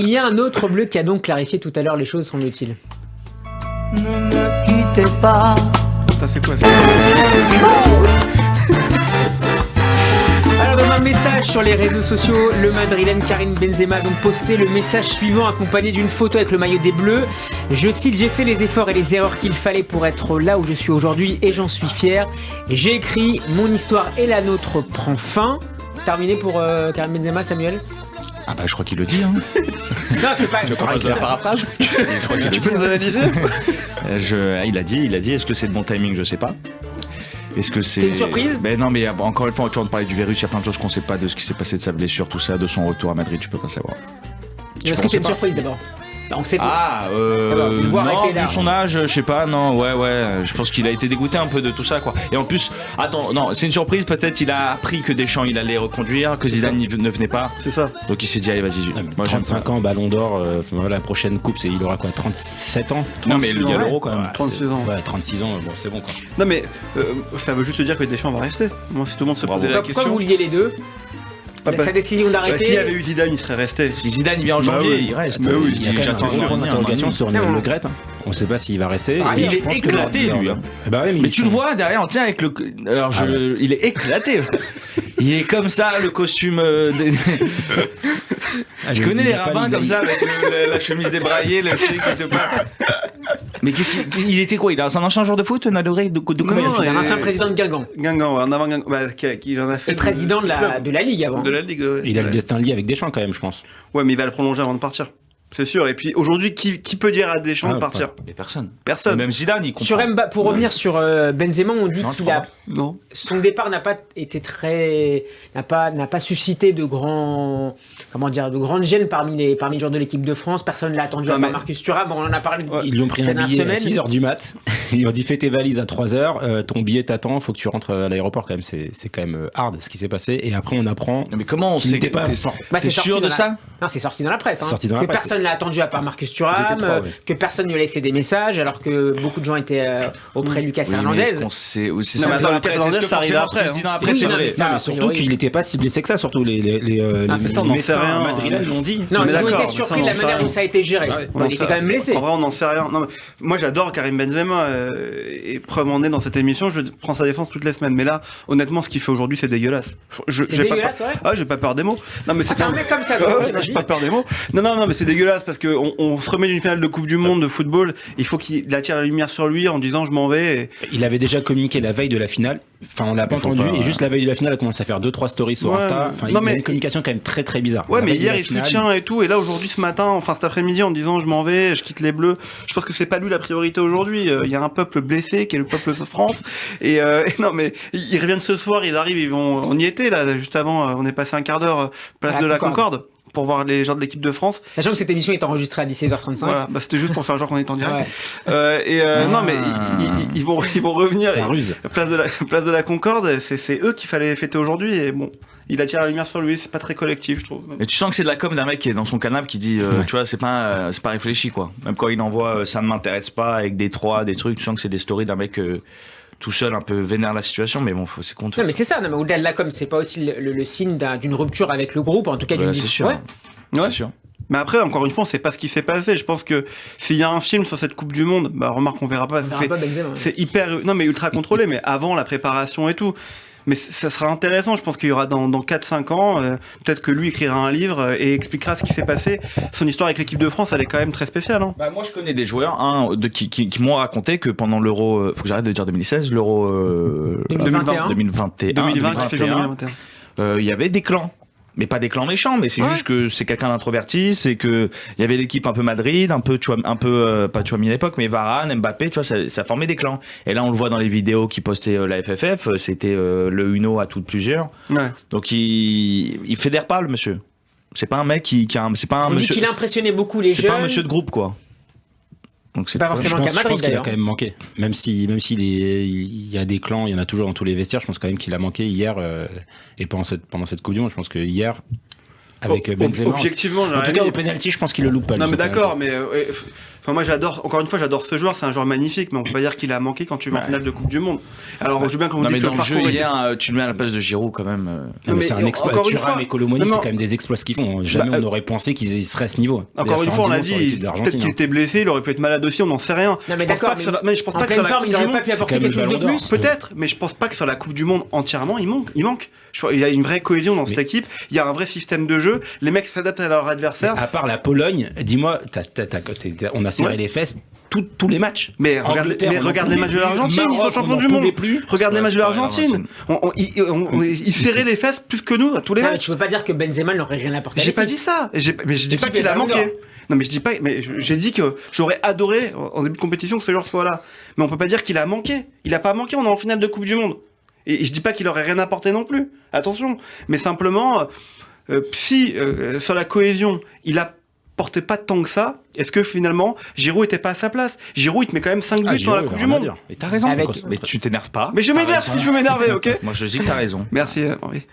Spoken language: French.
il y a un autre bleu qui a donc clarifié tout à l'heure les choses, semble-t-il. Ne me quittez pas. Putain, c'est quoi ça? Alors dans un message sur les réseaux sociaux, le madrilène Karim Benzema a donc posté le message suivant accompagné d'une photo avec le maillot des Bleus. Je cite: j'ai fait les efforts et les erreurs qu'il fallait pour être là où je suis aujourd'hui et j'en suis fier. J'ai écrit: mon histoire et la nôtre prend fin. Terminé pour Karim Benzema, Samuel? Ah bah je crois qu'il le dit. Hein. Non, c'est pas... Tu veux la paraphrase? Tu peux nous analyser? Il a dit. Est-ce que c'est de bon timing? Je sais pas. Est-ce que c'est une surprise? Ben non, mais encore une fois, tu vas parler du virus, il y a plein de choses qu'on sait pas, de ce qui s'est passé, de sa blessure, tout ça, de son retour à Madrid, tu peux pas savoir. Est-ce que c'est une surprise d'abord? On sait pas. Non, vu son âge, je sais pas, non, ouais, je pense qu'il a été dégoûté un peu de tout ça, quoi. Et en plus, attends, non, c'est une surprise, peut-être il a appris que Deschamps, il allait reconduire, que Zidane ne venait pas. C'est ça. Donc il s'est dit, allez, vas-y. Moi, 35 ans, Ballon d'Or, la prochaine coupe, il aura quoi, 37 ans? Non, mais il y a l'Euro quand même. 36 ans. Ouais, 36 ans, bon, c'est bon, quoi. Non, mais ça veut juste dire que Deschamps va rester. Moi, si tout le monde se posait la question. Pourquoi vous liez les deux? Sa décision d'arrêter. S'il y avait eu Zidane, il serait resté. Si Zidane vient en janvier, il reste. Mais oui, Il y a quand même une grande interrogation sur Le Gret. On sait pas s'il va rester. Il est éclaté, lui. Mais tu le vois derrière, on tient avec le. Alors, il est éclaté. Il est comme ça, le costume. Tu connais les rabbins comme ça, avec la chemise débraillée, le truc qui te parle. Mais qu'est-ce qu'il était quoi? C'est un ancien joueur de foot, Nadoré? Il est un ancien président de Guingamp. Guingamp, en avant Guingamp. Il en a fait. Et président de la Ligue avant. De la Ligue, ouais. Il a le destin lié avec Deschamps quand même, je pense. Ouais, mais il va le prolonger avant de partir. C'est sûr. Et puis aujourd'hui, qui peut dire à Deschamps de partir? Mais personne. Personne. Même Zidane, il comprend. Sur pour revenir sur Benzema, on dit qu'il a. Non. Son départ n'a pas été n'a pas suscité de grandes gênes parmi les joueurs de l'équipe de France. Personne l'a attendu à part Marcus Thuram. Bon, on en a parlé. Ils lui ont pris un billet à 6h du mat. Ils lui ont dit fais tes valises à 3h, ton billet t'attend, faut que tu rentres à l'aéroport quand même. C'est quand même hard ce qui s'est passé. Et après on apprend. Mais comment on sait que pas fort? T'es sûr de ça? Non, c'est sorti dans la presse. Que personne l'a attendu à part Marcus Thuram, que personne ne lui a laissé des messages, alors que beaucoup de gens étaient auprès de Lucas Hernandez. Est-ce qu'on sait aussi ça dans la presse? Ça arrive après. C'est vrai. Mais surtout qu'il n'était pas si blessé que ça. Surtout les médecins madrilènes l'ont dit. Non, ils ont été surpris de la manière dont ça a été géré. Il était quand même blessé. En vrai, on n'en sait rien. Non, moi, j'adore Karim Benzema. Et preuve en est dans cette émission, je prends sa défense toutes les semaines. Mais là, honnêtement, ce qu'il fait aujourd'hui, c'est dégueulasse. C'est dégueulasse, ouais. Ah, j'ai pas peur des mots. Non, mais c'est un mec comme ça. J'ai pas peur des mots. Non, mais c'est dégueulasse parce que on se remet d'une finale de Coupe du Monde de football. Il faut qu'il attire la lumière sur lui en disant je m'en vais. Il avait déjà communiqué la veille de la finale. Enfin, on l'a pas entendu. Et juste la veille de la finale, il a commencé à faire 2-3 stories sur Insta. Enfin, il y a une communication quand même très très bizarre. Ouais, mais hier il soutient et tout. Et là aujourd'hui, ce matin, enfin cet après-midi, en disant je m'en vais, je quitte les Bleus. Je pense que c'est pas lui la priorité aujourd'hui. Il y a un peuple blessé qui est le peuple de France. Et non, mais ils reviennent ce soir. Ils arrivent. On y était là juste avant. On est passé un quart d'heure place de la Concorde. Pour voir les gens de l'équipe de France. Sachant que cette émission est enregistrée à 17h35. Voilà, c'était juste pour faire genre qu'on est en direct. Non, mais ils vont revenir. C'est un ruse. Place de la Concorde, c'est eux qu'il fallait fêter aujourd'hui. Et bon, il attire la lumière sur lui. C'est pas très collectif, je trouve. Et tu sens que c'est de la com d'un mec qui est dans son canapé qui dit, tu vois, c'est pas réfléchi, quoi. Même quand il envoie ça ne m'intéresse pas avec des trucs, tu sens que c'est des stories d'un mec. Tout seul un peu vénère la situation, mais bon, c'est con. Non, mais c'est ça. Non, mais au-delà de la com, c'est pas aussi le signe d'une rupture avec le groupe, en tout cas d'une. C'est sûr. Ouais. C'est sûr. Mais après, encore une fois, on sait pas ce qui s'est passé. Je pense que s'il y a un film sur cette Coupe du Monde, remarque, on verra pas. C'est hyper, non, mais ultra contrôlé, mais avant la préparation et tout. Mais ça sera intéressant, je pense qu'il y aura dans 4-5 ans, peut-être que lui écrira un livre et expliquera ce qui s'est passé. Son histoire avec l'équipe de France, elle est quand même très spéciale. Hein. Moi je connais des joueurs qui m'ont raconté que pendant l'Euro, faut que j'arrête de dire 2016, l'Euro 2021. 2020 qui fait juin 2021. Il y avait des clans. Mais pas des clans méchants, mais c'est juste que c'est quelqu'un d'introverti, c'est que il y avait l'équipe un peu Madrid, pas Tchouaméni à l'époque, mais Varane, Mbappé, tu vois, ça formait des clans. Et là, on le voit dans les vidéos qui postait la FFF, c'était le Uno à toutes plusieurs. Ouais. Donc il fédère pas le monsieur. C'est pas un mec c'est pas un monsieur. On dit qu'il a impressionné beaucoup les jeunes. C'est pas un monsieur de groupe, quoi. Donc c'est pas forcément qu'à Madrid. Je pense qu'il a quand même manqué. Même s'il y a des clans, il y en a toujours dans tous les vestiaires. Je pense quand même qu'il a manqué hier et pendant cette Coupe du Monde. Je pense que hier, avec Benzema. Objectivement, en tout cas au penalty, je pense qu'il le loupe pas. Non mais d'accord, mais Enfin, moi, encore une fois, j'adore ce joueur, c'est un joueur magnifique, mais on peut pas dire qu'il a manqué quand tu vas en finale de Coupe du Monde. Alors, je veux bien qu'on vous dise que dans le jeu hier, tu le mets à la place de Giroud quand même. Mais c'est un exploit. Thuram et Kolo Muani, c'est quand même des exploits qu'ils font. Jamais on aurait pensé qu'ils seraient à ce niveau. Encore une fois, on l'a dit, peut-être qu'il était blessé, il aurait pu être malade aussi, on n'en sait rien. Non, mais d'accord, mais je pense pas que sur la Coupe du Monde, il aurait pas pu apporter quelque chose de plus. Peut-être, mais je pense pas que sur la Coupe du Monde entièrement, il manque. Il y a une vraie cohésion dans cette équipe, il y a un vrai système de jeu, les mecs s'adaptent à leur adversaire. À part la Pologne, dis-moi, on a serré les fesses tous les matchs. Mais regarde les matchs de l'Argentine, ils sont champions du monde. Regarde les matchs de l'Argentine. Ils serraient les fesses plus que nous à tous les matchs. Tu peux pas dire que Benzema n'aurait rien apporté. J'ai pas dit ça. Mais je dis pas qu'il a manqué. Non, mais je dis pas. Mais j'ai dit que j'aurais adoré en début de compétition que ce joueur soit là. Mais on peut pas dire qu'il a manqué. Il a pas manqué. On est en finale de Coupe du Monde. Et je dis pas qu'il aurait rien apporté non plus. Attention. Mais simplement, si sur la cohésion, il a portait pas tant que ça, est-ce que finalement Giroud était pas à sa place? Giroud il te met quand même 5 buts dans la Coupe du Monde. Mais t'as raison, mais tu t'énerves pas. Mais je m'énerve si je veux m'énerver, ok? Moi je dis que t'as raison. Merci Henri.